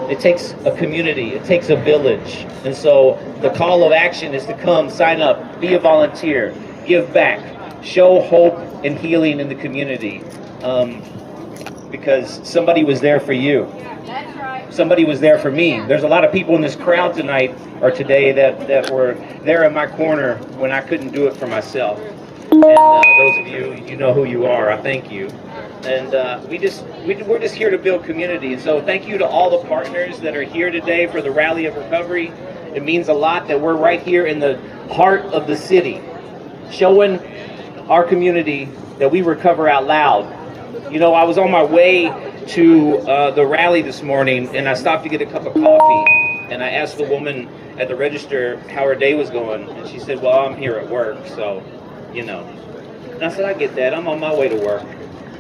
It takes a community, it takes a village. And so the call of action is to come, sign up, be a volunteer, give back, show hope and healing in the community. Because somebody was there for you. That's right. Somebody was there for me. There's a lot of people in this crowd tonight or today that were there in my corner when I couldn't do it for myself. And those of you, you know who you are. I thank you. And we're just here to build community. And so thank you to all the partners that are here today for the Rally of Recovery. It means a lot that we're right here in the heart of the city, showing our community that we recover out loud. You know, I was on my way to the rally this morning, and I stopped to get a cup of coffee, and I asked the woman at the register how her day was going, and she said, well, I'm here at work, so, you know. And I said, I get that, I'm on my way to work.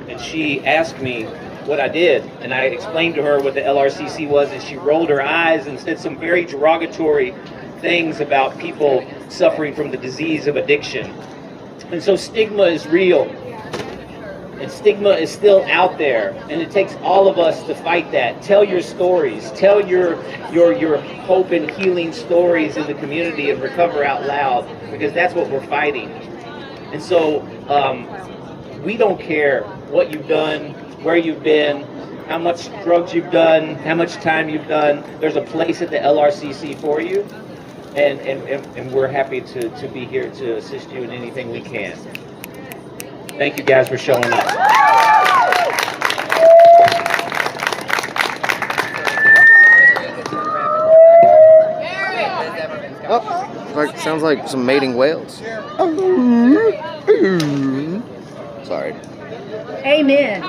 And she asked me what I did, and I explained to her what the LRCC was, and she rolled her eyes and said some very derogatory things about people suffering from the disease of addiction. And so stigma is real. And stigma is still out there, and it takes all of us to fight that. Tell your stories. Tell your hope and healing stories in the community and recover out loud, because that's what we're fighting. And so we don't care what you've done, where you've been, how much drugs you've done, how much time you've done. There's a place at the LRCC for you, and we're happy to be here to assist you in anything we can. Thank you guys for showing up. Oh, sounds like some mating whales. Sorry. Amen.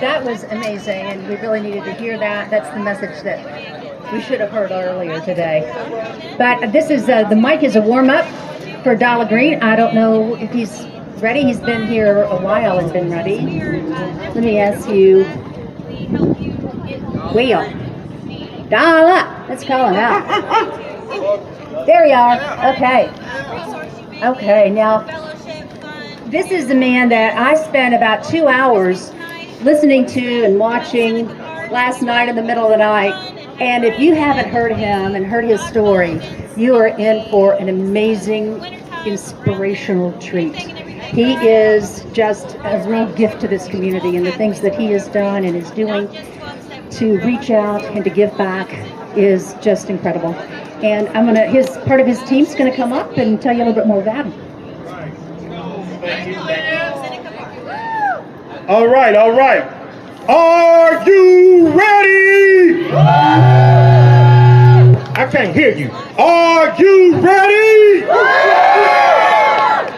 That was amazing, and we really needed to hear that. That's the message that we should have heard earlier today. But this is the mic is a warm-up for Dollar Green. I don't know if he's ready. He's been here a while and been ready. Let me ask you, Will. Dollar. Let's call him out. There you are. Okay. Okay, now, this is the man that I spent about 2 hours listening to and watching last night in the middle of the night. And if you haven't heard him and heard his story, you are in for an amazing, inspirational treat. He is just a real gift to this community, and the things that he has done and is doing to reach out and to give back is just incredible. And I'm gonna, part of his team's gonna come up and tell you a little bit more about him. All right. Are you ready? I can't hear you. Are you ready?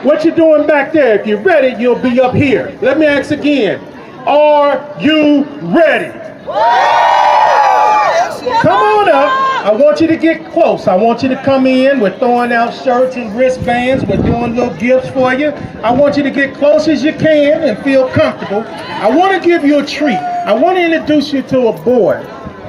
What you doing back there? If you're ready, you'll be up here. Let me ask again. Are you ready? Come on up. I want you to get close. I want you to come in. We're throwing out shirts and wristbands. We're doing little gifts for you. I want you to get close as you can and feel comfortable. I want to give you a treat. I want to introduce you to a boy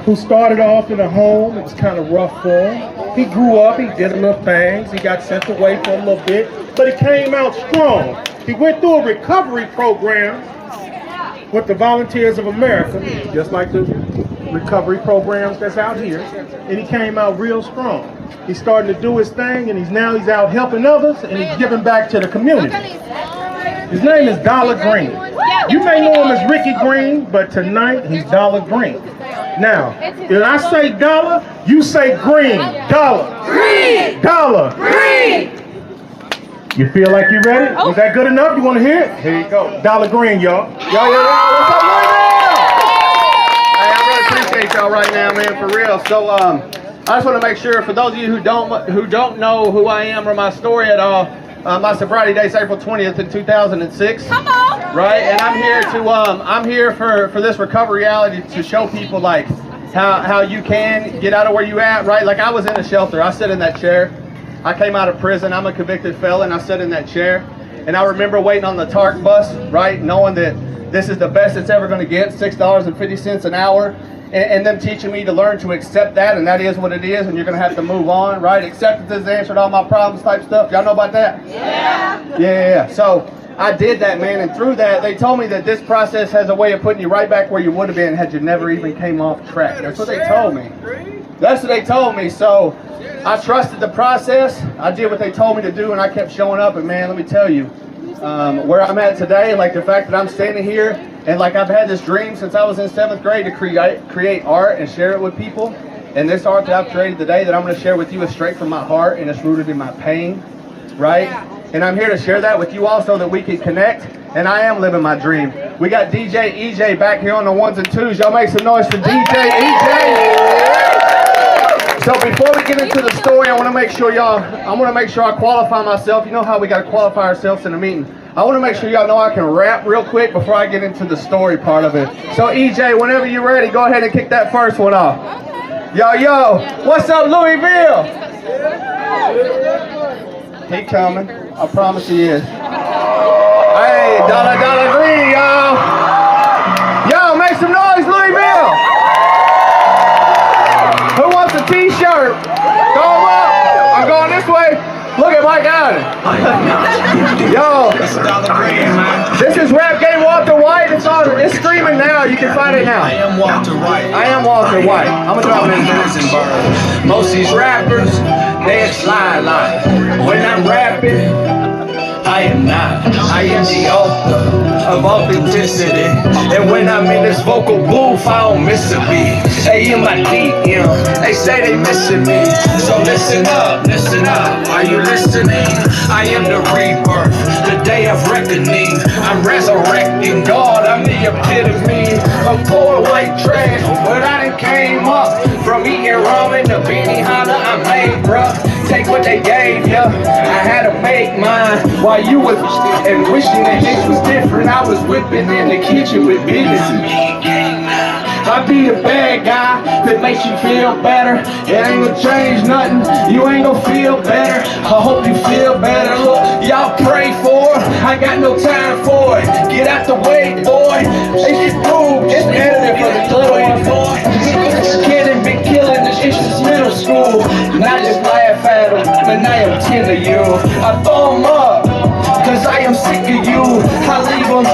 who started off in a home. It was kind of rough for him. He grew up. He did a little things. He got sent away for a little bit, but he came out strong. He went through a recovery program with the Volunteers of America, just like the recovery programs that's out here, and he came out real strong. He's starting to do his thing, and he's out helping others, and he's giving back to the community. His name is Dollar Green. You may know him as Ricky Green, but tonight he's Dollar Green. Now, if I say dollar, you say green. Dollar. Green. Dollar. Green. You feel like you're ready? Was that good enough? You want to hear it? Here you go. Dollar Green, y'all. Y'all, what's up right now? Hey, I really appreciate y'all right now, man, for real. So, I just want to make sure, for those of you who don't know who I am or my story at all, my sobriety date is April 20th in 2006. Come on! Right, and I'm here for this recovery reality to show people like how you can get out of where you at. Right, like I was in a shelter. I sat in that chair. I came out of prison. I'm a convicted felon. I sat in that chair, and I remember waiting on the TARC bus. Right, knowing that this is the best it's ever going to get, $6.50 an hour. And them teaching me to learn to accept that, and that is what it is, and you're going to have to move on, right? Acceptance has answered all my problems type stuff. Y'all know about that? Yeah. So I did that, man, and through that, they told me that this process has a way of putting you right back where you would have been had you never even came off track. That's what they told me. That's what they told me. So I trusted the process. I did what they told me to do, and I kept showing up. And man, let me tell you, where I'm at today, like the fact that I'm standing here, and like I've had this dream since I was in 7th grade to create art and share it with people. And this art that I've created today that I'm going to share with you is straight from my heart, and it's rooted in my pain, right? And I'm here to share that with you all so that we can connect. And I am living my dream. We got DJ EJ back here on the 1s and 2s. Y'all make some noise for DJ EJ. So before we get into the story, I want to make sure I qualify myself. You know how we got to qualify ourselves in a meeting. I want to make sure y'all know I can rap real quick before I get into the story part of it. So EJ, whenever you're ready, go ahead and kick that first one off. Yo, what's up, Louisville? He coming. I promise he is. Hey, dollar green, y'all. Yo, make some noise, Louisville. Who wants a t-shirt? Go up. I'm going this way. Look at Mike Allen. Yo, this is Rap Game Walter White. It's streaming now. You can find it now. I am Walter White. I'm gonna drop it in there. Most these rappers, they slide line. When I'm rapping, I am not. I am the author of authenticity. And when I'm in this vocal booth, I don't miss a beat. Hey, in my DM, they say they missing me. So listen up. Are you listening? I am the rebirth, the day of reckoning. I'm resurrecting God. I'm the epitome of poor white trash. But I done came up from eating ramen to beanie holler. I made, bruh. Take what they gave ya. I had to make mine while you was and wishing that this was different. I was whipping in the kitchen with business. I be the bad guy that makes you feel better. It ain't gonna change nothing. You ain't gonna feel better. I hope you feel better. Look, y'all pray for it. I got no time for it. Get out the way, boy. They should prove it's better for the little one, boy. This kid ain't been killing this shit since middle school. And I just laugh at him, and I am 10 of you. I throw him up, cause I am sick of you. I leave them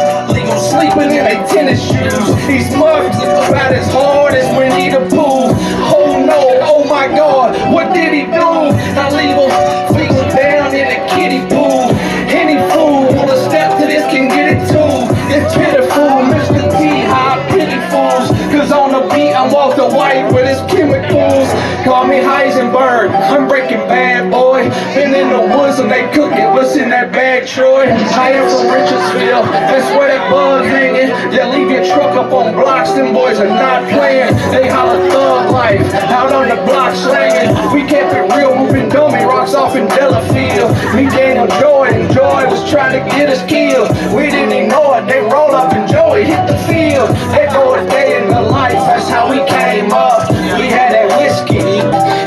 sleeping in their tennis shoes. These mugs look about as hard as Winnie the Pooh. Oh no, oh my God, what did he do? I leave them feet down in a kiddie pool. Any fool wanna step to this can get it too. It's pitiful, Mr. T, how I pity fools. Cause on the beat I'm Walter White with his chemicals. Call me Heisenberg, I'm Breaking Bad, boy. Been in the woods and they cooking, what's in that bag, Troy? I am from Richardsville, that's where that bug hanging. Yeah, leave your truck up on blocks, them boys are not playing. They holler thug life, out on the block slanging. We kept it real, moving dummy rocks off in Delafield. Me Daniel Joy, and Joy was trying to get us killed. We didn't ignore it, they roll up and Joey hit the field. They go a day in the life, that's how we came up. We had that whiskey,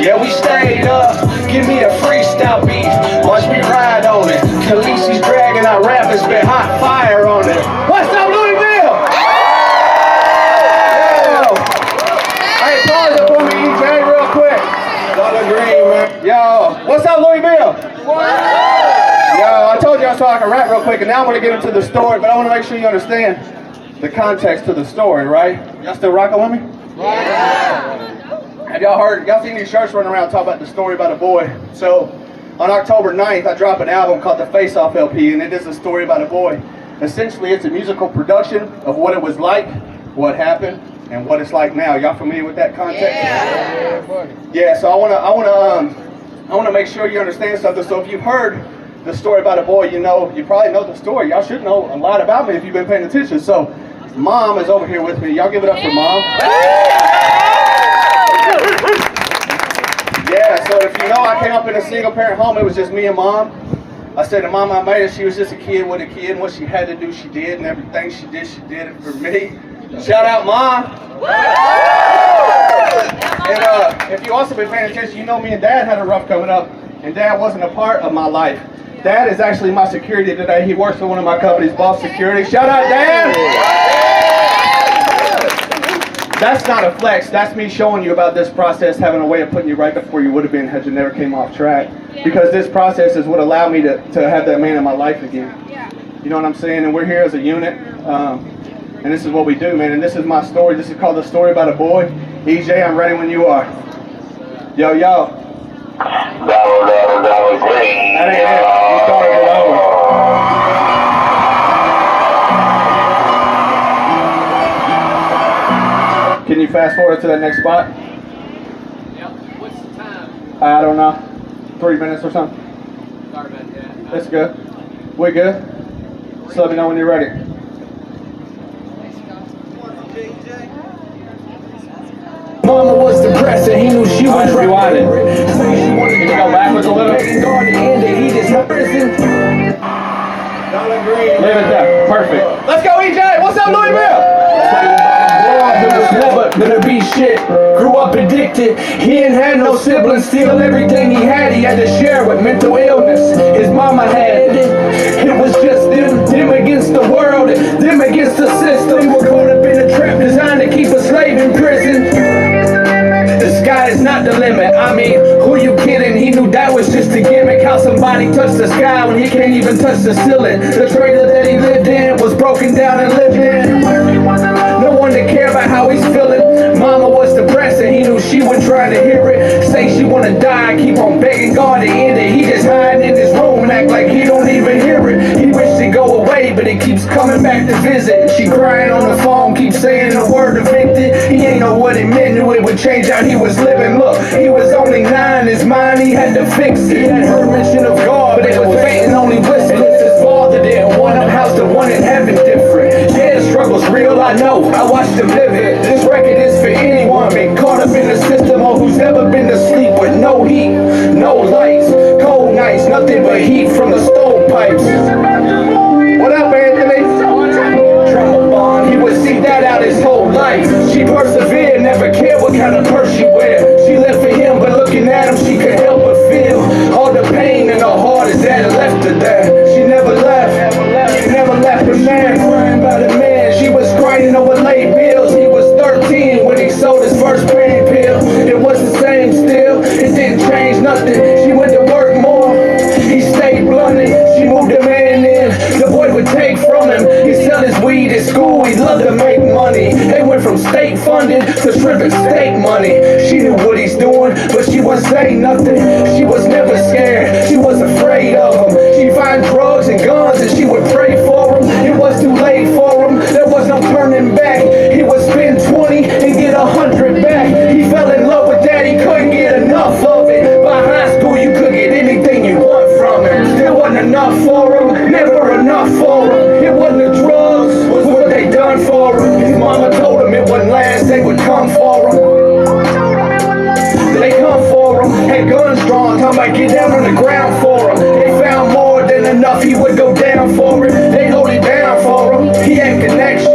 yeah, we stayed up. Give me a freestyle beat, watch me ride on it. Khaleesi's dragging our rap, it's been hot fire on it. What's up, Louisville? Hey, pause it for me, EJ, real quick. Dollar green, man. Yo, what's up, Louisville? Yo, I told y'all so I can rap real quick, and now I'm gonna get into the story, but I wanna make sure you understand the context to the story, right? Y'all still rocking with me? Yeah. Have y'all seen these shirts running around talking about the story about a boy? So, on October 9th, I drop an album called the Face Off LP, and it is a story about a boy. Essentially, it's a musical production of what it was like, what happened, and what it's like now. Y'all familiar with that context? Yeah. So I wanna make sure you understand something. So if you've heard the story about a boy, you probably know the story. Y'all should know a lot about me if you've been paying attention. So, Mom is over here with me. Y'all give it up for Mom. Yeah, so if you know, I came up in a single parent home. It was just me and Mom. I said to Mom I made it. She was just a kid with a kid, and what she had to do, she did, and everything she did it for me. Shout out, Mom. And if you also been paying attention, you know me and Dad had a rough coming up, and Dad wasn't a part of my life. Dad is actually my security today. He works for one of my companies, Boss Security. Shout out, Dad. That's not a flex. That's me showing you about this process having a way of putting you right before you would have been had you never came off track. Because this process is what allowed me to have that man in my life again. You know what I'm saying? And we're here as a unit. And this is what we do, man. And this is my story. This is called The Story About a Boy. EJ, I'm ready when you are. Yo, yo. That was great. That ain't it. You started it over. Can you fast forward to that next spot? Yep. What's the time? I don't know. 3 minutes or something. Sorry about that. That's good. We good? Just let me know when you're ready. Mama was depressed and he knew she was rewind it. Can you go backwards a little? Leave it there. Perfect. Let's go, EJ. What's up, Louisville? Never gonna be shit. Grew up addicted. He ain't had no siblings. Still everything he had to share with mental illness. His mama had it. It was just them against the world, them against the system. We're caught up in a trap designed to keep a slave in prison. The sky is not the limit. I mean, who you kidding? He knew that was just a gimmick. How somebody touched the sky when he can't even touch the ceiling. The trailer that he lived in was broken down and lived in. No one to care about how he's feeling. Mama was depressed and he knew she wasn't trying to hear it. Say she wanna die, keep on begging God to end it. He just hiding in his room and act like he don't even hear it. He wished to go away, but he keeps coming back to visit. She crying on the phone, keeps saying the word evicted. He ain't know what it meant, knew it would change how he was living. Look, he was only 9, his mind he had to fix it. He had heard mention of God, but it was faint and only whispered. His father didn't want him, how's the one in heaven different? Yeah, the struggle's real, I know, I watched him live it. This record is for anyone been caught up in the system or who's ever been to sleep with no heat, no lights, cold nights, nothing but heat from the stovepipes. What up, Anthony? Drummer bomb, he would see that out his whole life. She persevered, never cared what kind of purse she wear. She lived for him, but looking at him, she could help but feel all the pain in her heart as that left her there. She never left, she never left a man, crying about a man. She was crying over late bills. He was 13 when he sold his first pain pill. It was the same still, it didn't change nothing. She went to work more, he stayed blunted. She moved a man in, the boy would take from him. He'd sell his weed at school, he'd love to make money. They went from state funded to shrimp and steak money. She knew what he's doing, but she wouldn't say nothing. She was never scared, she was afraid of him. She'd find drugs and guns and she would pray for him. It was too late for him, there was no turning back. He would spend 20 and get 100 back. He fell in love with that, he couldn't get enough of it. By high school you could get anything you want from him. Still wasn't enough for him, never enough for him. It wasn't the drugs, was what they done for him. His mama told him it wouldn't last, they would come for him. They come for him, had guns drawn, talking about get down on the ground for him. They found more than enough, he would go down for it. They hold it down for him, he had connections.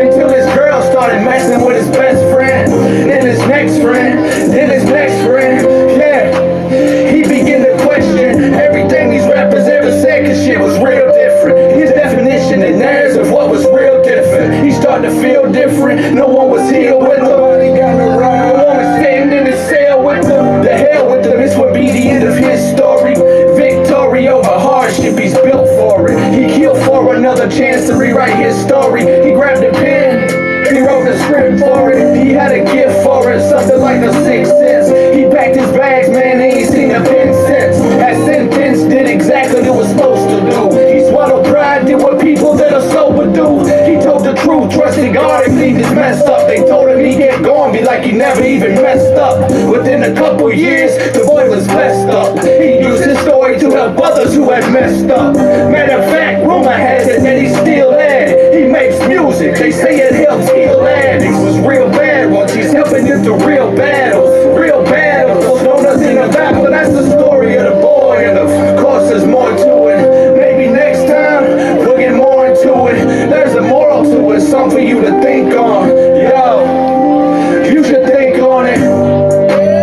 Until his girl started messing with his best friend. Then his next friend, then his next friend. Yeah, he began to question everything these rappers ever said, cause shit was real different. His definition and theirs of what was real different. He started to feel different, no one was here with him. Nobody got around, no one was staying in his cell with him. The hell with him, this would be the end of his story. Victory over hardship, he's built for it. He killed for another chance to rewrite his story. He grabbed a pen, he wrote the script for it. He had a gift for it, something like a 6th sense. He packed his bags, man, he ain't seen a pen since. That sentence did exactly what it was supposed to do. He swallowed pride, did what people that are sober do. He told the truth, trusted God and cleaned his mess up. They told him he get gone, be like he never even messed up. Within a couple years, the boy was blessed up. He used his story to help others who had messed up. Matter of fact, rumor has it that he still had. He makes music, they say it helps heal addicts. Was real bad once, he's helping them through real battles. Real battles, know nothing about, but that's the story of the boy. And of course there's more to it. Maybe next time, we'll get more into it. There's a moral to it, something for you to think on. Yo, you should think on it.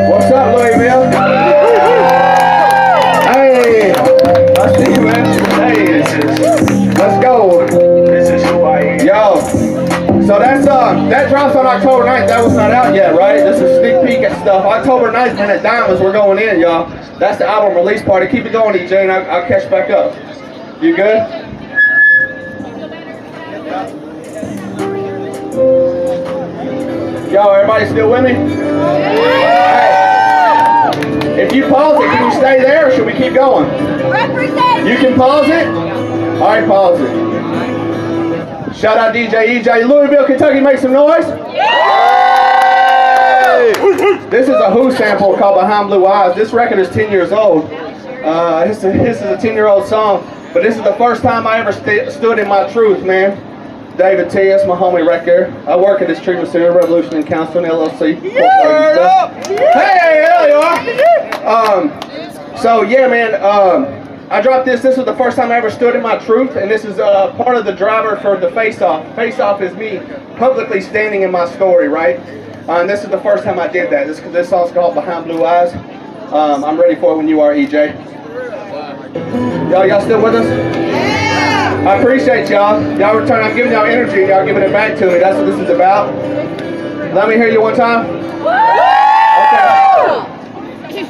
What's up, Louisville? Hey, I see you, man. Hey, let's go. This is who I am. Yo, so that's that drops on October 9th. That was not out yet, right? This is sneak peek and stuff. October 9th, man, at Diamonds, we're going in, y'all. That's the album release party. Keep it going, EJ, and I'll catch back up. You good? Yo, everybody still with me? Hey, if you pause it, can you stay there or should we keep going? You can pause it? All right, pause it. Shout out DJ EJ. Louisville, Kentucky, make some noise. This is a Who sample called Behind Blue Eyes. This record is 10 years old. This is a 10-year-old song, but this is the first time I ever stood in my truth, man. David T, that's my homie right there. I work at this treatment center, Revolution and Counseling LLC. Hey, there you are. So yeah, man, I dropped this. This was the first time I ever stood in my truth, and this is part of the driver for the face-off. Face-off is me publicly standing in my story, right? And this is the first time I did that. This song's called Behind Blue Eyes. I'm ready for it when you are, EJ. Y'all still with us? I appreciate y'all. Y'all return. I'm giving y'all energy. Y'all giving it back to me. That's what this is about. Let me hear you one time. Okay.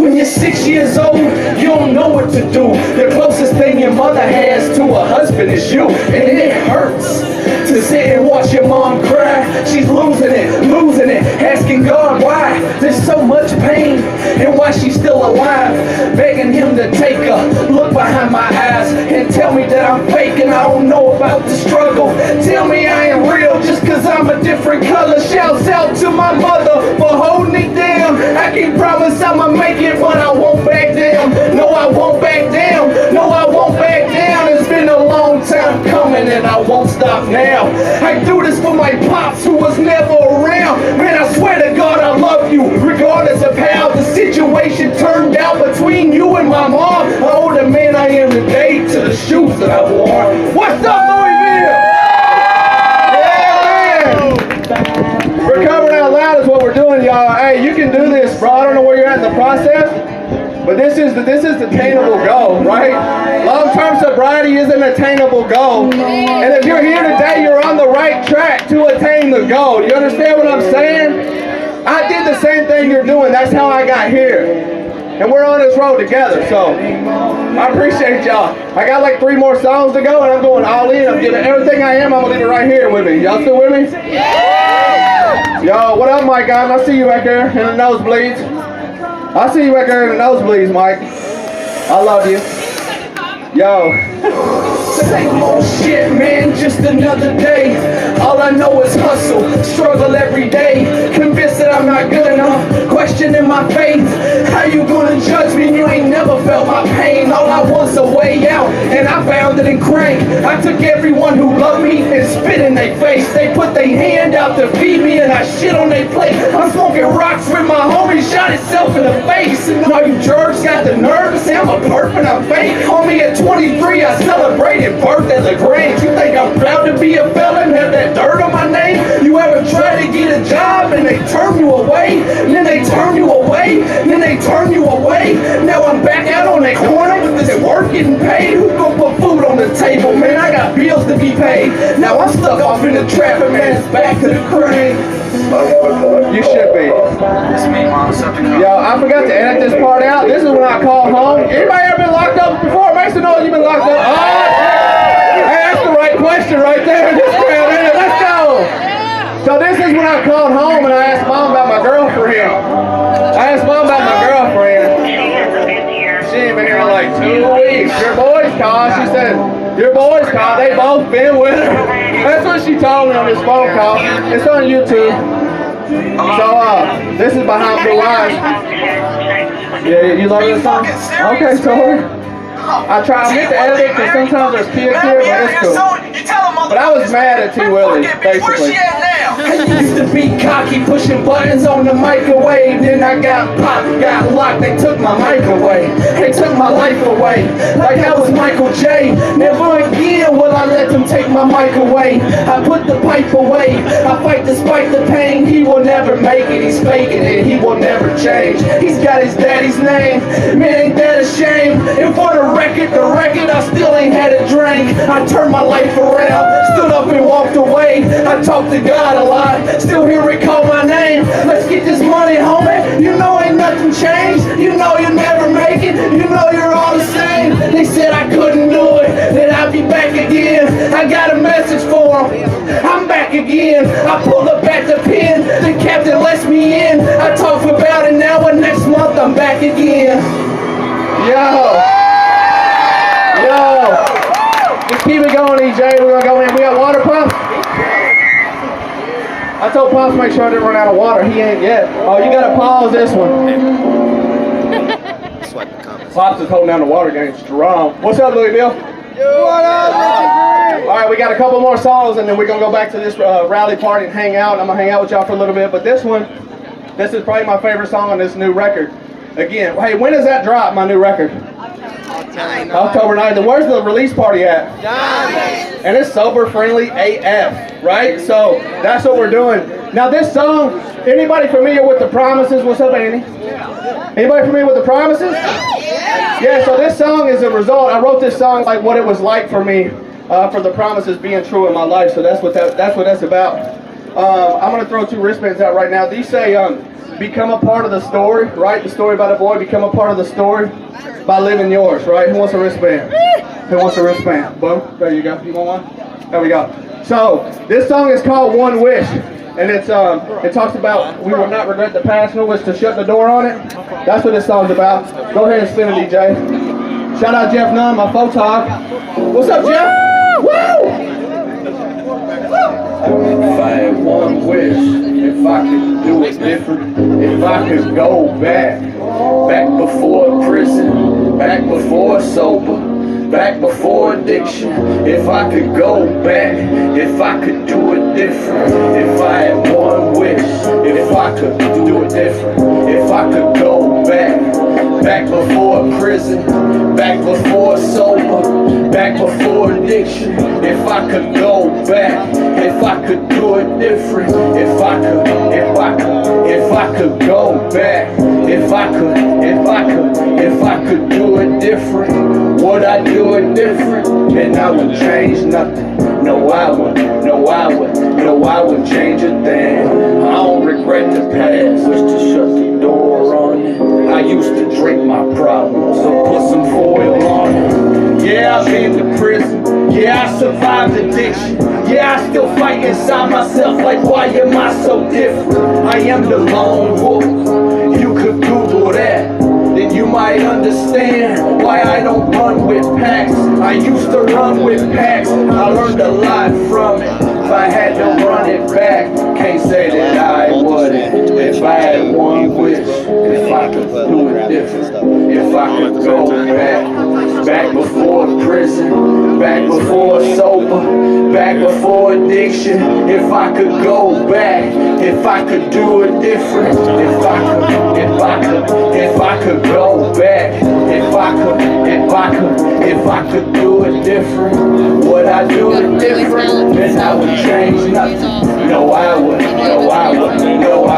When you're 6 years old, you don't know what to do. The closest thing your mother has to a husband is you. And it hurts to sit and watch your mom cry. She's losing it, asking God why there's so much pain and why she's still alive. Begging him to take a look behind my eyes and tell me that I'm fake and I don't know about the struggle. Tell me I ain't real just cause I'm a different color. Shouts out to my mother for holding it down. I can promise I'ma make it, but I won't back down. No, I won't back down. No, I won't back down. It's been a long time coming and I won't stop now. I do this for my pops who was never around. Man, I swear to God I love you, regardless of how the situation turned out between you and my mom. I owe the man I am today to the shoes that I wore. What's up, Louisville? Yeah, man. Recovering out loud is what we're doing, y'all. Hey, you can do this, bro. I don't know where you're at in the process, but this is the attainable goal, right? Long-term sobriety is an attainable goal. And if you're here today, you're on the right track to attain the goal. You understand what I'm saying? I did the same thing you're doing. That's how I got here. And we're on this road together, so I appreciate y'all. I got like 3 more songs to go, and I'm going all in. I'm giving everything I am. I'm going to leave it right here with me. Y'all still with me? Yeah! Yo, what up, Mike guys? I see you back there in the nosebleeds. I see you back there in the nosebleeds, Mike. I love you. Yo. Same old shit, man, just another day. All I know is hustle, struggle every day. Convinced that I'm not good enough, questioning my faith. How you gonna judge me? You ain't never felt my pain. All I want's a way out, and I found it in crank. I took everyone who loved me and spit in their face. They put their hand out to feed me, and I shit on their plate. I'm smoking rocks with my homie, shot himself in the face. And all you jerks got the nerve to say I'm a perp and I'm fake. Homie, at 23, I celebrated birth at LaGrange. You think I'm proud to be a felon, have that dirt on my name? You ever try to get a job and they turn you away? And then they turn you away, and then they turn you away. Now I'm back out on that corner with this work getting paid. Who gonna put food on the table, man? I got bills to be paid. Now I'm stuck off in the traffic, man. It's back to the crane. You should be. Yo, I forgot to edit this part out. This is when I call home. Anybody ever been locked up before? Make some noise. You've been locked up. Oh, hey, that's the right question right there. This crowd, man. Let's go. So this is when I called home and I asked Mom about my girlfriend. I asked Mom about my girlfriend. She ain't been here in like 2 weeks. Your boys called. She said, your boys called. They both been with her. That's what she told me on this phone call. It's on YouTube. So, this is Behind Blue Eyes. Yeah, you love this song? Okay, sorry. I meant to edit it because sometimes there's kids here, but it's cool. But I was mad at T. Willie, basically. I used to be cocky, pushing buttons on the microwave. Then I got popped, got locked, they took my mic away. They took my life away, like I was Michael J. Never again will I let them take my mic away. I put the pipe away, I fight despite the pain. He will never make it, he's faking it, he will never change. He's got his daddy's name, man, ain't that a shame? And for the record, I still ain't had a drink. I turned my life around, stood up and walked away. I talked to God a lot, still hear it call my name. Let's get this money, homie. You know ain't nothing changed. You know you'll never make it. You know you're all the same. They said I couldn't do it, that I'd be back again. I got a message for him. I'm back again. I pull up at the pen. The captain lets me in. I talk for about an hour. Next month I'm back again. Yo. Just keep it going, EJ. We're gonna go in. We got water pumps. I told Pops to make sure I didn't run out of water. He ain't yet. Oh, you gotta pause this one. Swipe the comments. Pops is holding down the water game strong. What's up, Louisville? What up? All right, we got a couple more songs, and then we're gonna go back to this rally party and hang out. I'm gonna hang out with y'all for a little bit, but this is probably my favorite song on this new record. Again, hey, when does that drop? My new record? October 9th. And where's the release party at? And it's sober friendly AF, right? So that's what we're doing. Now this song, anybody familiar with The Promises? What's up, Andy? Anybody familiar with The Promises? Yeah, so this song is a result. I wrote this song like what it was like for me, for The Promises being true in my life. So that's what that's about. I'm gonna throw 2 wristbands out right now. These say, become a part of the story, right? The story about a boy, become a part of the story by living yours, right? Who wants a wristband? Who wants a wristband? Boom, there you go. You want one? There we go. So, this song is called One Wish. And it talks about we will not regret the past, no wish to shut the door on it. That's what this song's about. Go ahead and spin it, DJ. Shout out Jeff Nunn, my photog. What's up, Jeff? Woo! If I had one wish, if I could do it different, if I could go back before prison, back before sober, back before addiction, if I could go back, if I could do it different, if I had one wish, if I could do it different, if I could go back before prison, back before sober, back before addiction, if I could go back, if I could do it different, if I could go back, if I could do it different, would I do it different? And I would change nothing. No, I would change a thing. I don't regret the past, wish to shut the door on it. I used to drink my problems, so put some foil on it. Yeah, I've been to prison. Yeah, I survived addiction. Yeah, I still fight inside myself like, why am I so different? I am the lone wolf. You could Google that, then you might understand why I don't run with packs. I used to run with packs. I learned a lot from it. If I had to run it back, can't say that I wouldn't. If I had one wish, if I could do it different, if I could go back before prison, back before sober, back before addiction, if I could go back, if I could do it different, if I could go back, if I could do it different, would I do it different? Then I would change nothing. No, I would.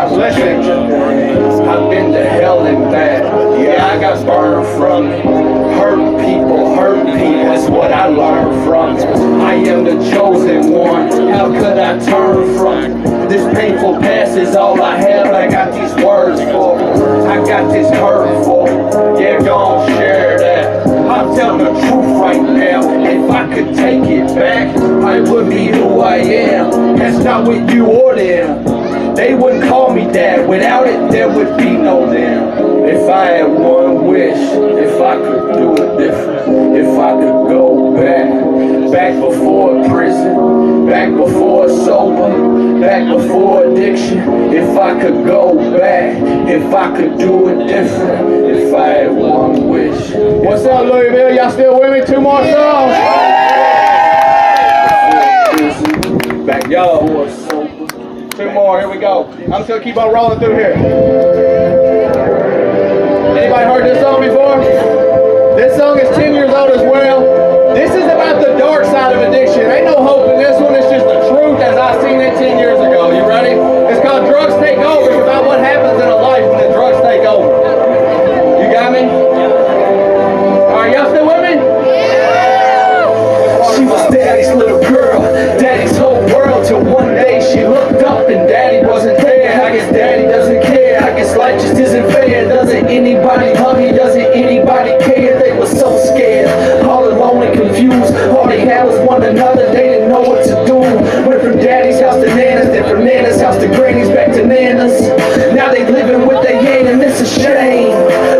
Listen, I've been to hell and back. Yeah, I got burned from it. Hurt people, that's what I learned from it. I am the chosen one. How could I turn from it? This painful past is all I have. I got these words for it. I got this hurt for it. Yeah, gon' share that. I'm telling the truth right now. If I could take it back, I would be who I am. That's not what you or them. They wouldn't call me dad. Without it, there would be no them. If I had one wish, if I could do it different, if I could go back before prison, back before sober, back before addiction, if I could go back, if I could do it different, if I had one wish. What's up, Louisville? Y'all still with me? 2 more songs. Back before sober. 2 more, here we go. I'm just gonna keep on rolling through here. Anybody heard this song before? This song is 10 years old as well. This is about the dark side of addiction. Ain't no hope in this one, it's just the truth as I seen it 10 years ago. You ready? It's called Drugs Take Over. It's about what happens in a life when the drugs take over. You got me? Alright, y'all still with me? She was daddy's little girl, daddy's whole world, till one day she looked up and daddy wasn't there. I guess daddy doesn't care, I guess life just isn't fair. Doesn't anybody hug me, doesn't anybody care? They were so scared, all alone and confused. All they had was one another, they didn't shame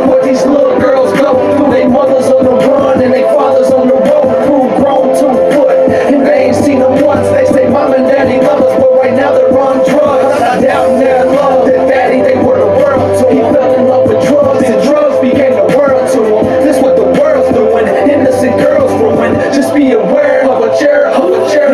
what these little girls go through. They mothers on the run and they fathers on the road, who grown 2 foot and they ain't seen them once. They say mom and daddy love us, but right now they're on drugs. I doubt in their love that daddy they were the world to. He fell in love with drugs and drugs became the world to him. This what the world's doing, innocent girls ruin. Just be aware of a chair,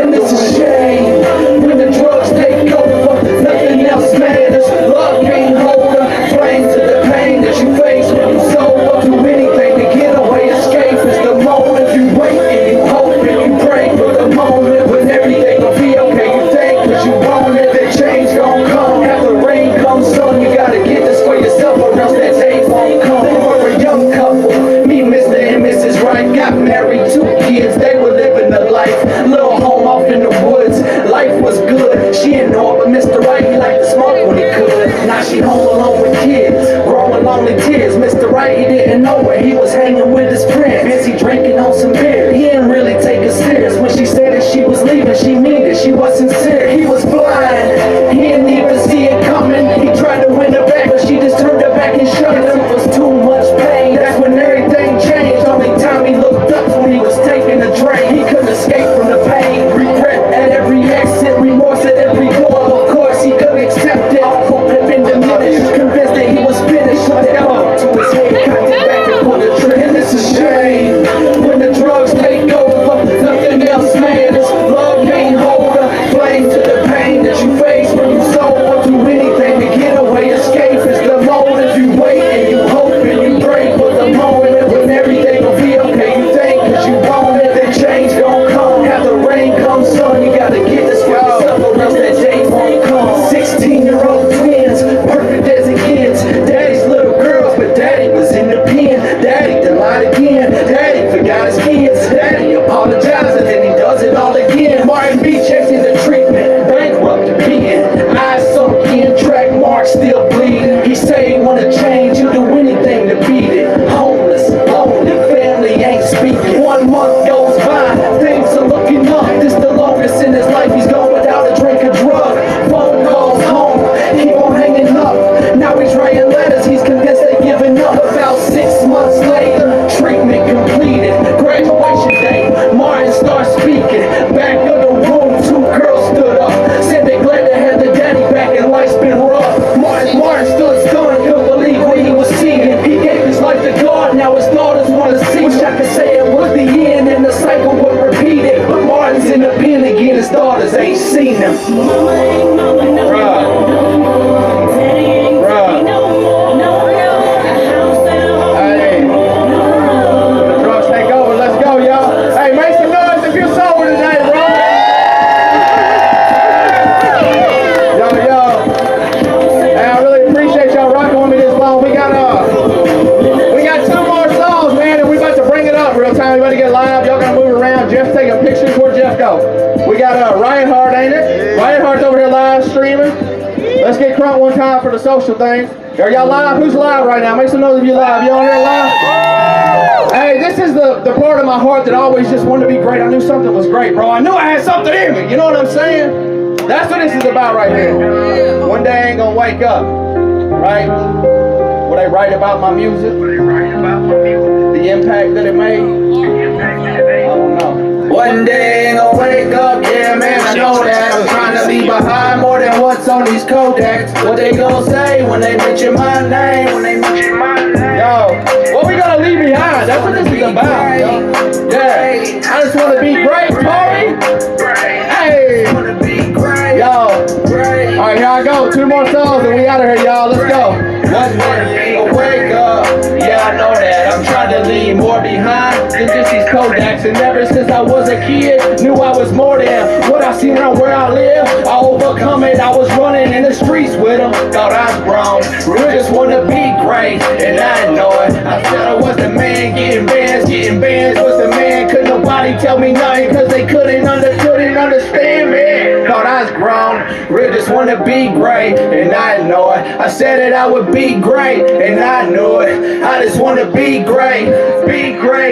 and it's a shame when the drugs take over. Nothing else matters. Love can't hold her. Flame to the pain that you face when you sober. Do anything to get away. Escape is the moment you wait and you hope and you pray for the moment when everything will be okay. You think 'cause you want it, that change gon' come. After rain comes sun, you gotta get this for yourself or else that day won't come. They were a young couple, me, Mr. and Mrs. Right, got married, 2 kids, they were living the life. Little home off in the woods, life was good. She didn't know it, but Mr. Right, he liked to smoke when he could. Now she home alone with kids, growing lonely tears. Mr. Right, he didn't know where he was hanging with his friends, busy drinking on some beer. He didn't really take her serious. When she said that she was leaving, she meant it, she was sincere. He was blind, he didn't even see it coming. He tried to win her back, but she just turned her back and shut him. It was too much pain, that's when everything changed. Only time he looked up when he was taking a drain. He couldn't escape from the pain, regret at every exit, remorse at every door. Of course he couldn't accept it, all hope had been diminished. Convinced that he was finished, shut it up to his head, cocked it back and pulled the trigger. And it's a shame when the drugs take over, nothing else matters. Love can't hold her. Flame to the pain that you face when you sober. Do anything to get away. Escape is the moment you wait and you hope and you pray for the moment when everything will be okay. You think 'cause you want it, that change gon' come. After rain comes sun, you gotta get this for yourself or else that day won't come. 16-year-old twins, perfect as it gets. Daddy's little girls, but daddy was in the pen. Daddy done lied again. Daddy forgot his kids. Daddy apologized and then he does it all again. Martin B checks into treatment, bankrupt again. Eyes sunk in, track marks still bleeding. He say he wanna change, he'll do anything to beat it. Homeless, lonely, family ain't speaking. 1 month goes by, things are looking up. This the longest in his life he's gone without a drink or drug. Phone calls home, keep on hanging up. Now he's writing letters, he's convinced they're giving up. About 6 months later, treatment completed. Graduation day, Martin starts speaking. Back of the room, 2 girls stood up. Said they glad to have the daddy back and life's been rough. Martin stood stunned, couldn't believe what he was seeing. He gave his life to God, now his daughters wanna see. Wish I could say it was the end and the cycle would repeat it. But Martin's in the pen again, his daughters ain't seen him. Drugs take over, let's go, y'all. Hey, make some noise if you're sober today, bro. Yo. Hey, I really appreciate y'all rocking with me this long. We got 2 more songs, man, and we about to bring it up real time. We about to get live. Y'all gotta move around. Jeff's taking pictures. Where'd Jeff go? We got Ryan Hart, ain't it? Ryan Hart's over here live streaming. Let's get crunk one time for the social things. Are y'all live? Who's live right now? Make some noise if you're live. You on here live? Hey, this is the part of my heart that I always just wanted to be great. I knew something was great, bro. I knew I had something in me. You know what I'm saying? That's what this is about right here. One day I ain't gonna wake up, right? Will they write about my music? The impact that it made? I don't know. One day ain't gonna wake up, yeah man, I know that. I'm trying to leave behind more than what's on these Kodaks. What they gonna say when they mention my name? Yo, what we gonna leave behind? That's what this is about, yo. Yeah, I just wanna be great, Corey. Hey, yo. Alright, here I go. 2 more songs and we out of here, y'all. Let's go. One day ain't gonna wake up, yeah I know that. I'm trying to leave more behind than just these Kodaks. And ever since I was a kid, knew I was more than what I seen around where I live. I overcome it, I was running in the streets with them. Thought I was grown, really just wanna be great, and I know it. I said I was the man, getting bands was the man. Couldn't nobody tell me nothing, cause they couldn't understand me. Thought I was grown, really just wanna be great, and I know it. I said that I would be great, and I knew it. I just wanna be great.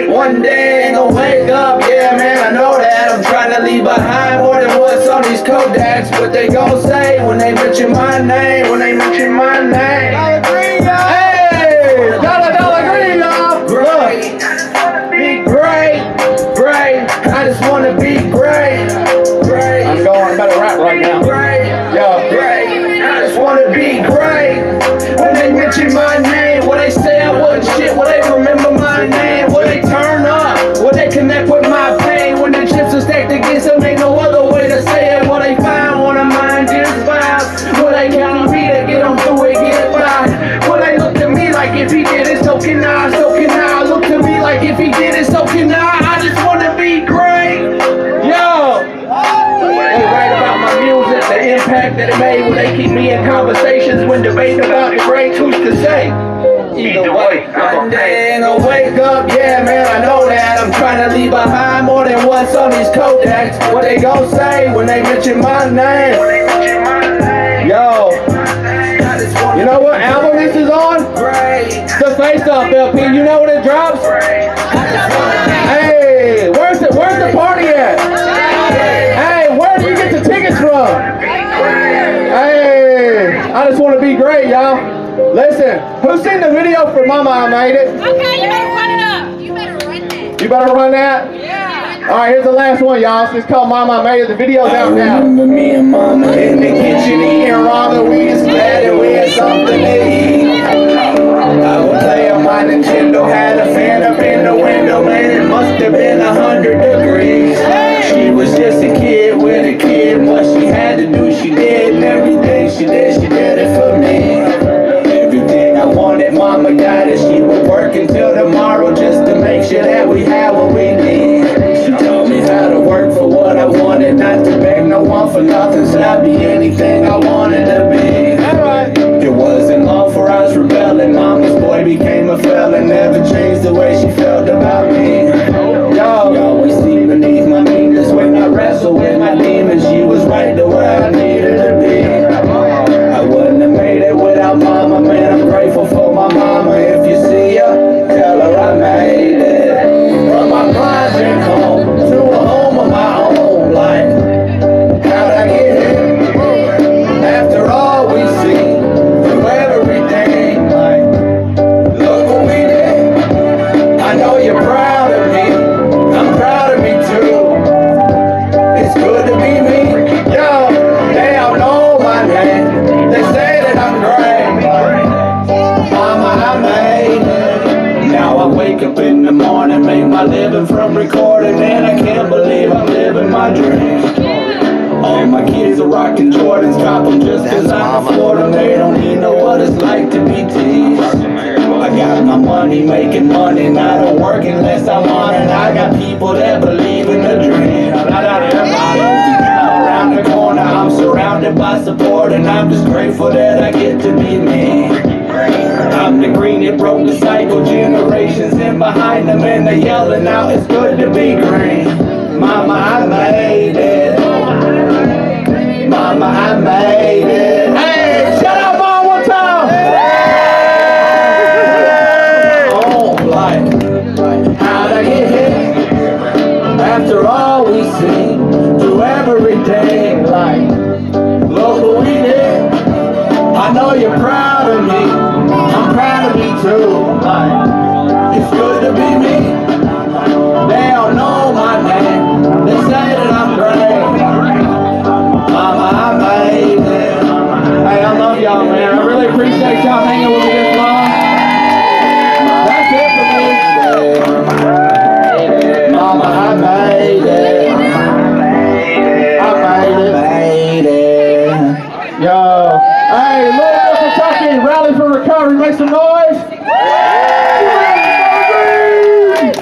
One day ain't gonna wake up, yeah man, I know that. I'm trying to leave behind more than what's on these Kodaks. What they gon' say when they mention my name? Hey, Hey, either way, one day ain't gonna wake up. Yeah, man, I know that. I'm trying to leave behind more than what's on these Kodaks. What they gon' say when they mention my name? Yo, you know what album this is on? The Face Off LP. You know when it drops? Hey, where's the party at? Hey, where do you get the tickets from? Hey, I just want to be great, y'all. Listen, who's seen the video for Mama I Made It? Okay, you better run it up. You better run that. You better run that? Yeah. All right, here's the last one, y'all. It's called Mama I Made It. The video's out now. Remember me and Mama in the kitchen eating ramen. We just glad that we had something to eat. I would play on my Nintendo, had a fan up in the window, man, it must have been 100 degrees. She was just a kid with a kid, what she had to do, she did, and everything she did it for me. Everything I wanted, Mama got it, she would work until tomorrow just to make sure that we had what we need. She taught me how to work for what I wanted, not to beg no one for nothing, so I'd be anything I wanted to be. It wasn't long for I was rebelling, Mama's boy became a felon, never changed the way she felt about me. Yo, always sleep beneath my meanness when I wrestle with my demons. She was right to where I needed to be. I wouldn't have made it without Mama, man, I'm grateful for my mama. If you see her, tell her I made it. From my project home to a home of my own life. How'd I get here? After all we've seen, through everything, like, look what we did. I know you're proud of me, I'm proud of me too. It's good to be me. Yo, they all know my name. They say that I'm great. Mama, I made it. Now I wake up in the morning, make my living from recording, and I can't believe I'm living my dream. All my kids are rocking Jordans, drop them just cause I afford them. They don't even know what it's like to be teased. I got my money making money, and I don't work unless I want it. I got people that believe in the dream. Around the corner, I'm surrounded by support, and I'm just grateful that I get to be me. I'm the green that broke the cycle, generations in behind them, and they yelling out, it's good to be green. Mama, I made it. Mama, I made it. Hey, shut up, Mom, one time. Oh, like, how'd I get here? After all we see, through everything, like, look what we did. I know you're proud of me, I'm proud of me too. Like, it's good to be me. They all know my name, they say that I'm great. Mama, I made it. Hey, I love y'all, man. I really appreciate y'all hanging with me this long. That's it for me. Mama, I made it. I made it. Yo. Hey, Louisville, Kentucky, rally for recovery. Make some noise.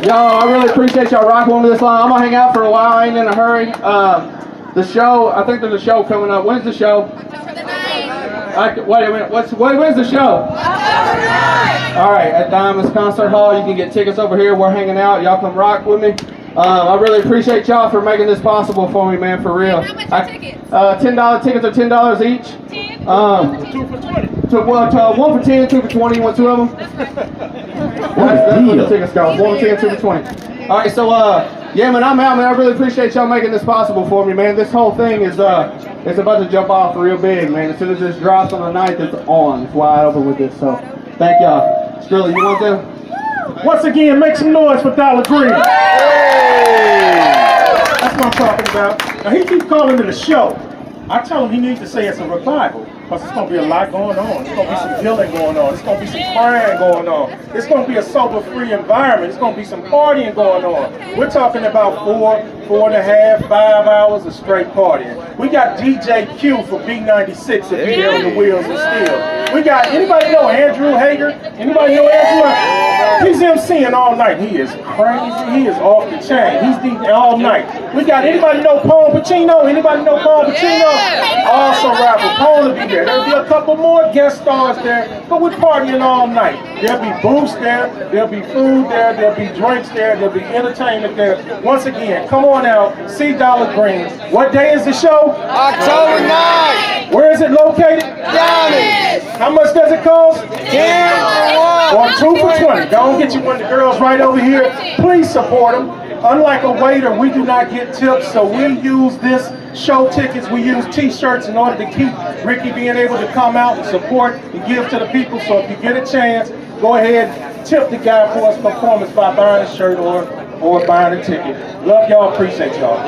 Yo, I really appreciate y'all rocking with me this long. I'm gonna hang out for a while. I ain't in a hurry. The show, I think there's a show coming up. When's the show? October the 9th. Wait a minute. When's the show? October 9th. All right, at Diamond's Concert Hall. You can get tickets over here. We're hanging out. Y'all come rock with me. I really appreciate y'all for making this possible for me, man, for real. How much are tickets? $10 tickets are $10 each. 10? 2 for 20. One for 10, 2 for 20. You want 2 of them? That's what the tickets cost. 1 for 10, 2 for 20. All right, so yeah, man, I'm out, man. I really appreciate y'all making this possible for me, man. This whole thing is it's about to jump off real big, man. As soon as this drops on the 9th, it's on. It's wide open with this. So thank y'all. Skrilla, you want them? Once again, make some noise for Dollar Green. That's what I'm talking about. Now he keeps calling it a show. I tell him he needs to say it's a revival, because it's going to be a lot going on. It's going to be some healing going on. It's going to be some crying going on. It's going to be a sober-free environment. It's going to be some partying going on. We're talking about 4.5, 5 hours of straight partying. We got DJ Q for B96 to be there on the wheels of steel. We got, anybody know Andrew Hager? Anybody know Andrew? He's MCing all night. He is crazy. He is off the chain. He's DJing all night. We got anybody know Paul Pacino? Anybody know Paul Pacino? Awesome rapper. Paul will be there. There'll be a couple more guest stars there, but we're partying all night. There'll be booths there. There'll be food there. There'll be drinks there. There'll be entertainment there. Once again, come on out. See Dollar Green. What day is the show? October 9th. Where is it located? Dallas. How much does it cost? 10 Or 2 for 20. Don't get you one of the girls right over here. Please support them. Unlike a waiter, we do not get tips, so we use this show tickets. We use t-shirts in order to keep Ricky being able to come out and support and give to the people. So if you get a chance, go ahead, tip the guy for his performance by buying a shirt or buying a ticket. Love y'all, appreciate y'all.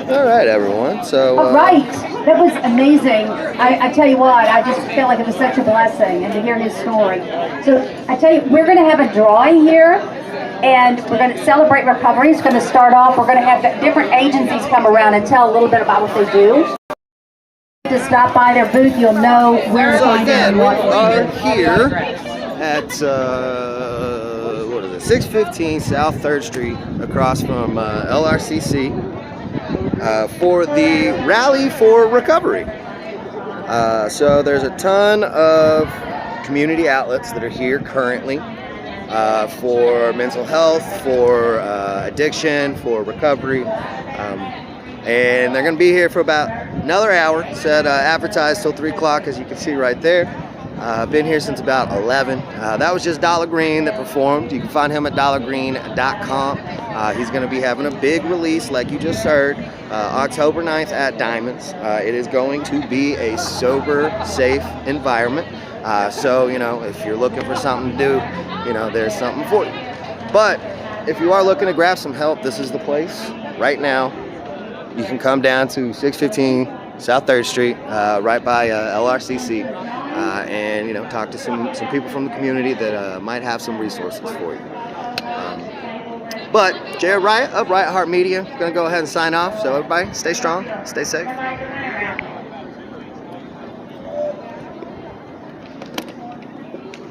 All right, everyone. So. All right, that was amazing. I tell you what, I just felt like it was such a blessing, and to hear his story. So I tell you, we're going to have a drawing here, and we're going to celebrate recovery. It's going to start off. We're going to have different agencies come around and tell a little bit about what they do. To stop by their booth, you'll know where to So find them again, and we what are they do. here at 615 South 3rd Street, across from LRCC, for the Rally for Recovery. So there's a ton of community outlets that are here currently for mental health, for addiction, for recovery. And they're going to be here for about another hour. Said advertised till 3 o'clock, as you can see right there. Been here since about 11. That was just Dollar Green that performed. You can find him at dollargreen.com. He's going to be having a big release, like you just heard, October 9th at Diamonds. It is going to be a sober, safe environment. So, you know, if you're looking for something to do, you know, there's something for you. But if you are looking to grab some help, this is the place right now. You can come down to 615 South 3rd Street, right by LRCC, and, you know, talk to some people from the community that might have some resources for you. But Jared Riot of Riot Heart Media, going to go ahead and sign off. So everybody, stay strong, stay safe.